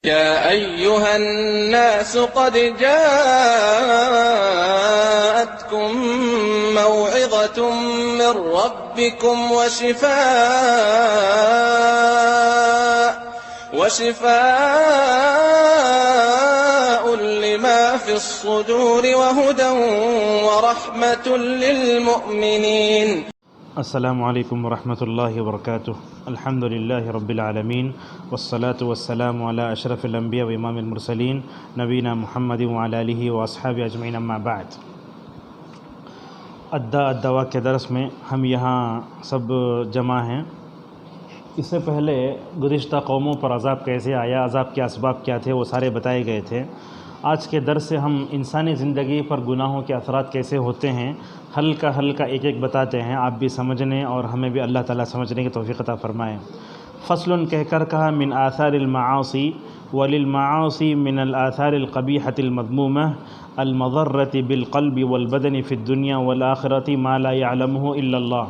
يا أيها الناس قد جاءتكم موعظة من ربكم وشفاء لما في الصدور وهدى ورحمة للمؤمنين. السلام علیکم ورحمۃ اللہ وبرکاتہ. الحمد للہ رب العالمین والصلاة والسلام علی اشرف الانبیاء و امام المرسلین نبینا محمد وعلی آلہ واصحابہ اجمعین. اما بعد. الدواء کے درس میں ہم یہاں سب جمع ہیں. اس سے پہلے گزشتہ قوموں پر عذاب کیسے آیا، عذاب کے اسباب کیا تھے، وہ سارے بتائے گئے تھے. آج کے درس سے ہم انسانی زندگی پر گناہوں کے اثرات کیسے ہوتے ہیں ہلکا ایک ایک بتاتے ہیں، آپ بھی سمجھنے اور ہمیں بھی اللہ تعالیٰ سمجھنے کی توفیق عطا فرمائے. فصل کہہ کر کہا من آثار المعاصی وللمعاصی من الآثار القبیحة المذمومة المضرة بالقلب والبدن في الدنيا والآخرة ما لا يعلمه إلا اللہ.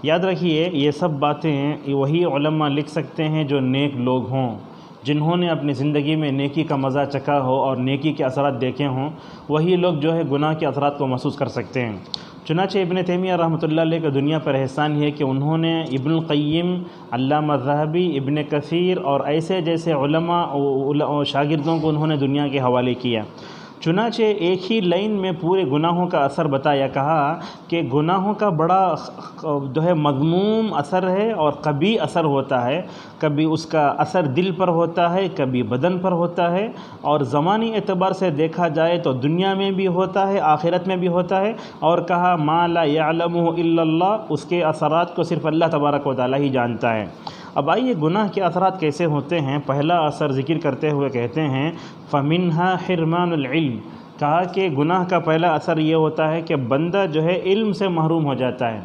یاد رکھیے یہ سب باتیں وہی علماء لکھ سکتے ہیں جو نیک لوگ ہوں، جنہوں نے اپنی زندگی میں نیکی کا مزہ چکھا ہو اور نیکی کے اثرات دیکھے ہوں. وہی لوگ جو ہے گناہ کے اثرات کو محسوس کر سکتے ہیں. چنانچہ ابن تیمیہ رحمۃ اللہ علیہ کا دنیا پر احسان ہے کہ انہوں نے ابن القیم، علامہ ذہبی، ابن کثیر اور ایسے جیسے علماء اور شاگردوں کو انہوں نے دنیا کے حوالے کیا. چنانچہ ایک ہی لائن میں پورے گناہوں کا اثر بتایا، کہا کہ گناہوں کا بڑا جو ہے مذموم اثر ہے اور قبیح اثر ہوتا ہے. کبھی اس کا اثر دل پر ہوتا ہے، کبھی بدن پر ہوتا ہے، اور زمانی اعتبار سے دیکھا جائے تو دنیا میں بھی ہوتا ہے، آخرت میں بھی ہوتا ہے. اور کہا ما لا يعلمه الا اللہ، اس کے اثرات کو صرف اللہ تبارک و تعالی ہی جانتا ہے. اب آئیے گناہ کے اثرات کیسے ہوتے ہیں. پہلا اثر ذکر کرتے ہوئے کہتے ہیں فَمِنْهَا حِرْمَانُ الْعِلْمِ. کہا کہ گناہ کا پہلا اثر یہ ہوتا ہے کہ بندہ جو ہے علم سے محروم ہو جاتا ہے.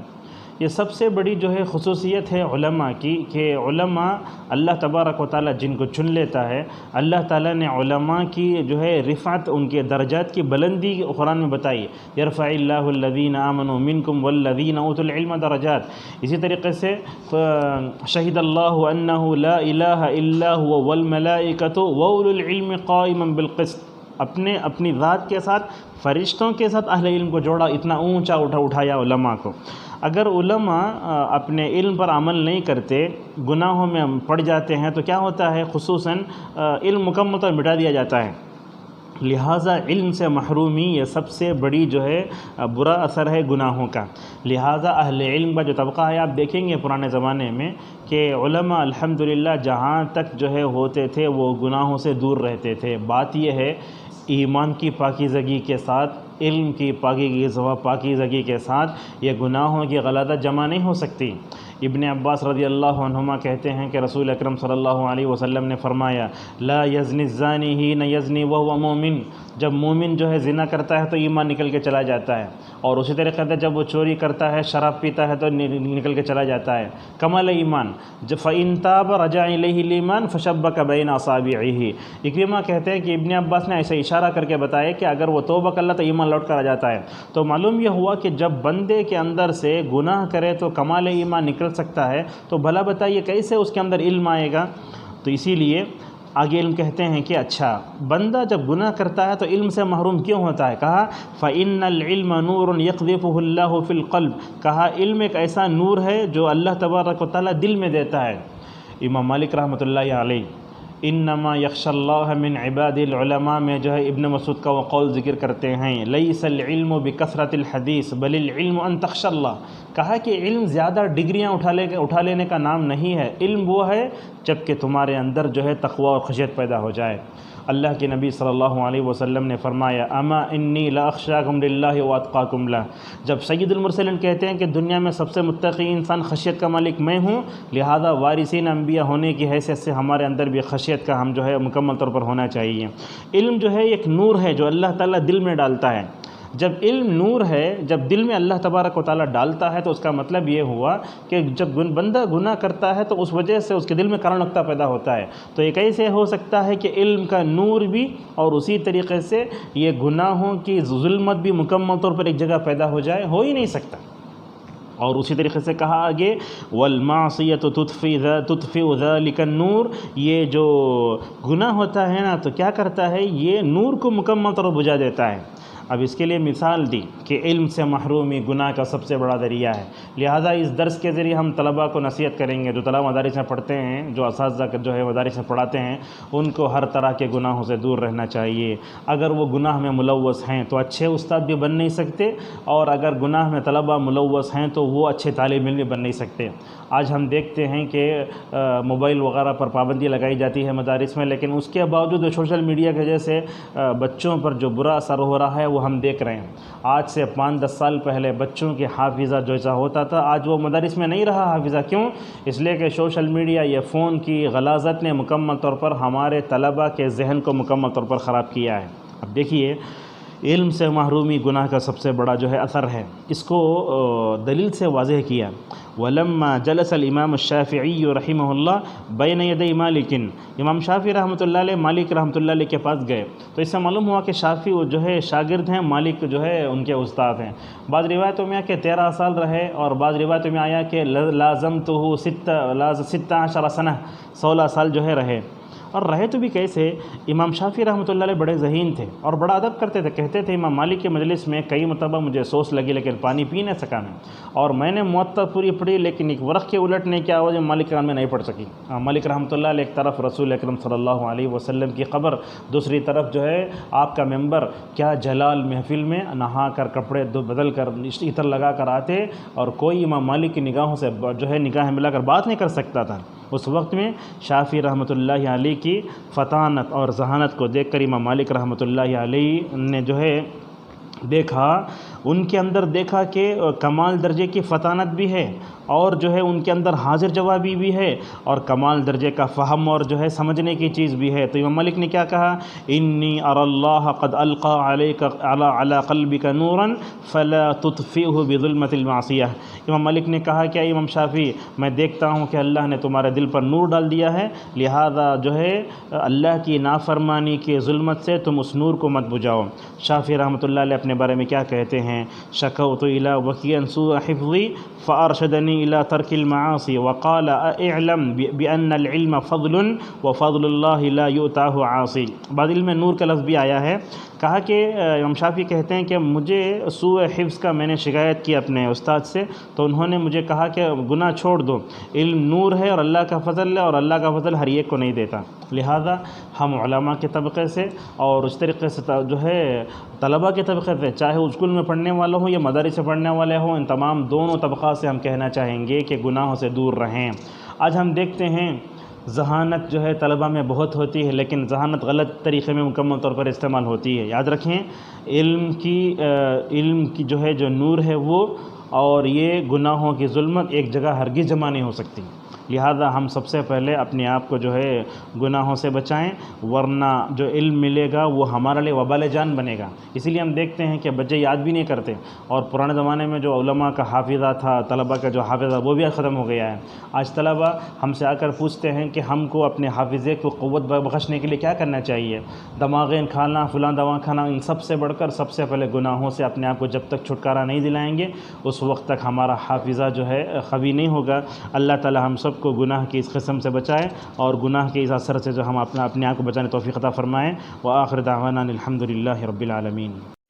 یہ سب سے بڑی جو ہے خصوصیت ہے علماء کی کہ علماء اللہ تبارک و تعالیٰ جن کو چن لیتا ہے، اللہ تعالیٰ نے علماء کی جو ہے رفعت، ان کے درجات کی بلندی قرآن میں بتائی. یرفع اللہ الذین آمنوا منکم والذین اوتوا العلم درجات. اسی طریقے سے شہد اللہ انہ لا الہ الا هو والملائکۃ واولو العلم قائما بالقسط. اپنی ذات کے ساتھ فرشتوں کے ساتھ اہل علم کو جوڑا، اتنا اونچا اٹھایا علماء کو. اگر علماء اپنے علم پر عمل نہیں کرتے، گناہوں میں پڑ جاتے ہیں، تو کیا ہوتا ہے؟ خصوصاً علم مکمل طور مٹا دیا جاتا ہے. لہٰذا علم سے محرومی یہ سب سے بڑی جو ہے برا اثر ہے گناہوں کا. لہٰذا اہل علم کا جو طبقہ ہے، آپ دیکھیں گے پرانے زمانے میں کہ علماء الحمدللہ جہاں تک جو ہے ہوتے تھے وہ گناہوں سے دور رہتے تھے. بات یہ ہے ایمان کی پاکیزگی کے ساتھ، علم کی پاکیزگی کے ساتھ یہ گناہوں کی غلظت جمع نہیں ہو سکتی. ابن عباس رضی اللہ عنہما کہتے ہیں کہ رسول اکرم صلی اللہ علیہ وسلم نے فرمایا لا یزنی الزانی حین یزنی وہو مومن. جب مومن جو ہے زنا کرتا ہے تو ایمان نکل کے چلا جاتا ہے، اور اسی طریقے سے جب وہ چوری کرتا ہے، شراب پیتا ہے تو نکل کے چلا جاتا ہے. کمال ایمان. جب فإن تاب رجع الیہ الایمان فشبک بین اصابعہ. اکرمہ کہتے ہیں کہ ابن عباس نے ایسا اشارہ کر کے بتایا کہ اگر وہ توبہ کر لے تو ایمان لوٹ کر آ جاتا ہے. تو معلوم یہ ہوا کہ جب بندے کے اندر سے گناہ کرے تو کمال ایمان نکل سکتا ہے، تو بھلا بتائیے کیسے اس کے اندر علم آئے گا؟ تو اسی لیے آگے علم کہتے ہیں کہ اچھا بندہ جب گناہ کرتا ہے تو علم سے محروم کیوں ہوتا ہے؟ کہا فَإِنَّ الْعِلْمَ نُورٌ يَقْذِفُهُ اللَّهُ فِي الْقَلْبِ. کہا علم ایک ایسا نور ہے جو اللہ تبارک و تعالیٰ دل میں دیتا ہے. امام مالک رحمۃ اللہ علیہ انما یخشى اللہ من عباد العلماء میں جو ہے ابن مسعود کا وہ قول ذکر کرتے ہیں لیس العلم بکثرت الحدیث بل العلم ان تخشى اللہ. کہا کہ علم زیادہ ڈگریاں اٹھا لینے کا نام نہیں ہے. علم وہ ہے جب کہ تمہارے اندر جو ہے تقوی اور خشیت پیدا ہو جائے. اللہ کے نبی صلی اللہ علیہ وسلم نے فرمایا اما انی لاخشاکم للہ واتقاکم لہ. جب سید المرسلین کہتے ہیں کہ دنیا میں سب سے متقی انسان خشیت کا مالک میں ہوں، لہذا وارثین انبیاء ہونے کی حیثیت سے ہمارے اندر بھی خشیت کا ہم جو ہے مکمل طور پر ہونا چاہیے. علم جو ہے ایک نور ہے جو اللہ تعالیٰ دل میں ڈالتا ہے. جب علم نور ہے، جب دل میں اللہ تبارک و تعالیٰ ڈالتا ہے تو اس کا مطلب یہ ہوا کہ جب بندہ گناہ کرتا ہے تو اس وجہ سے اس کے دل میں کڑا نقطہ پیدا ہوتا ہے. تو یہ کیسے ہو سکتا ہے کہ علم کا نور بھی اور اسی طریقے سے یہ گناہوں کی ظلمت بھی مکمل طور پر ایک جگہ پیدا ہو جائے؟ ہو ہی نہیں سکتا. اور اسی طریقے سے کہا آگے والمعصیۃ تطفئ ذلک النور، یہ جو گناہ ہوتا ہے نا تو کیا کرتا ہے، یہ نور کو مکمل طور پر بجھا دیتا ہے۔ اب اس کے لیے مثال دی کہ علم سے محرومی گناہ کا سب سے بڑا ذریعہ ہے، لہذا اس درس کے ذریعے ہم طلباء کو نصیحت کریں گے، جو طلباء مدارس میں پڑھتے ہیں، جو اساتذہ جو ہے مدارس میں پڑھاتے ہیں، ان کو ہر طرح کے گناہوں سے دور رہنا چاہیے۔ اگر وہ گناہ میں ملوث ہیں تو اچھے استاد بھی بن نہیں سکتے، اور اگر گناہ میں طلباء ملوث ہیں تو وہ اچھے طالب علم بھی بن نہیں سکتے۔ آج ہم دیکھتے ہیں کہ موبائل وغیرہ پر پابندی لگائی جاتی ہے مدارس میں، لیکن اس کے باوجود سوشل میڈیا کی وجہ سے بچوں پر جو برا اثر ہو رہا ہے وہ ہم دیکھ رہے ہیں۔ آج سے 5-10 سال پہلے بچوں کی حافظہ جیسا ہوتا تھا، آج وہ مدارس میں نہیں رہا حافظہ۔ کیوں؟ اس لیے کہ سوشل میڈیا یا فون کی غلاظت نے مکمل طور پر ہمارے طلباء کے ذہن کو مکمل طور پر خراب کیا ہے۔ اب دیکھیے، علم سے محرومی گناہ کا سب سے بڑا جو ہے اثر ہے، اس کو دلیل سے واضح کیا۔ وَلَمَّا جَلَسَ الْإِمَامُ الشَّافِعِيُّ رَحِمَهُ اللَّهُ بَيْنَ يَدَيْ مَالِكٍ، امام شافعی رحمۃ اللہ علیہ مالک رحمۃ اللہ علیہ کے پاس گئے تو اس سے معلوم ہوا کہ شافعی جو ہے شاگرد ہیں، مالک جو ہے ان کے استاد ہیں۔ بعض روایتوں میں آیا کہ 13 سال رہے، اور بعض روایتوں میں آیا کہ لازمتہ 16 سنہ، 16 سال جو ہے رہے۔ اور رہے تو بھی کیسے، امام شافعی رحمۃ اللہ علیہ بڑے ذہین تھے اور بڑا ادب کرتے تھے۔ کہتے تھے امام مالک کے مجلس میں کئی مرتبہ مجھے سوس لگی لیکن پانی پی نہ سکا میں، اور میں نے موطا پوری پڑھی لیکن ایک ورق کے الٹنے کی آواز مالک رحمۃ میں نہیں پڑھ سکی۔ مالک رحمۃ اللہ علیہ ایک طرف رسول اکرم صلی اللہ علیہ وسلم کی قبر، دوسری طرف جو ہے آپ کا ممبر، کیا جلال محفل میں نہا کر کپڑے بدل کر عطر لگا کر آتے، اور کوئی امام مالک کی نگاہوں سے جو ہے نگاہیں ملا کر بات نہیں کر سکتا تھا۔ اس وقت میں شافعی رحمۃ اللہ علیہ کی فطانت اور ذہانت کو دیکھ کر امام مالک رحمۃ اللہ علیہ نے جو ہے دیکھا، ان کے اندر دیکھا کہ کمال درجے کی فطانت بھی ہے، اور جو ہے ان کے اندر حاضر جوابی بھی ہے، اور کمال درجے کا فہم اور جو ہے سمجھنے کی چیز بھی ہے۔ تو امام مالک نے کیا کہا، انی اری اللہ قد القى علیک علی قلبک نورا فلا تطفئه بظلمۃ المعصیہ۔ امام مالک نے کہا کہ امام شافعی، میں دیکھتا ہوں کہ اللہ نے تمہارے دل پر نور ڈال دیا ہے، لہذا جو ہے اللہ کی نافرمانی کی ظلمت سے تم اس نور کو مت بجھاؤ۔ شافعی رحمۃ اللہ علیہ اپنے بارے میں کیا کہتے ہیں، شکوت الی وکیع سوء حفظی فارشدنی الى ترک المعاصی وقال اعلم بان العلم فضل وفضل اللہ لا یؤتاہ عاصی۔ بعض علم میں نور کا لفظ بھی آیا ہے۔ کہا کہ امام شافعی کہتے ہیں کہ مجھے سوء حفظ کا میں نے شکایت کی اپنے استاد سے، تو انہوں نے مجھے کہا کہ گناہ چھوڑ دو، علم نور ہے اور اللہ کا فضل ہے، اور اللہ کا فضل ہر ایک کو نہیں دیتا۔ لہذا ہم علماء کے طبقے سے اور اس طریقے سے جو ہے طلباء کے طبقے سے، چاہے اسکول میں پڑھنے والے ہوں یا مدارس سے پڑھنے والے ہوں، ان تمام دونوں طبقات سے ہم کہنا چاہیں گے کہ گناہوں سے دور رہیں۔ آج ہم دیکھتے ہیں ذہانت جو ہے طلباء میں بہت ہوتی ہے، لیکن ذہانت غلط طریقے میں مکمل طور پر استعمال ہوتی ہے۔ یاد رکھیں، علم کی جو ہے جو نور ہے وہ، اور یہ گناہوں کی ظلمت ایک جگہ ہرگز جمع نہیں ہو سکتی۔ لہذا ہم سب سے پہلے اپنے آپ کو جو ہے گناہوں سے بچائیں، ورنہ جو علم ملے گا وہ ہمارے لیے وبال جان بنے گا۔ اسی لیے ہم دیکھتے ہیں کہ بچے یاد بھی نہیں کرتے، اور پرانے زمانے میں جو علماء کا حافظہ تھا، طلباء کا جو حافظہ وہ بھی ختم ہو گیا ہے۔ آج طلباء ہم سے آ کر پوچھتے ہیں کہ ہم کو اپنے حافظے کو قوت بخشنے کے لیے کیا کرنا چاہیے، دماغیں کھانا، فلاں دوا کھانا، ان سب سے بڑھ کر سب سے پہلے گناہوں سے اپنے آپ کو جب تک چھٹکارا نہیں دلائیں گے اس وقت تک ہمارا حافظہ جو ہے قوی نہیں ہوگا۔ اللہ تعالی ہم سب کو گناہ کی اس قسم سے بچائے، اور گناہ کے اس اثر سے جو ہم اپنے آپ کو بچانے توفیق عطا فرمائیں۔ وآخر دعوانا الحمد للہ رب العالمین۔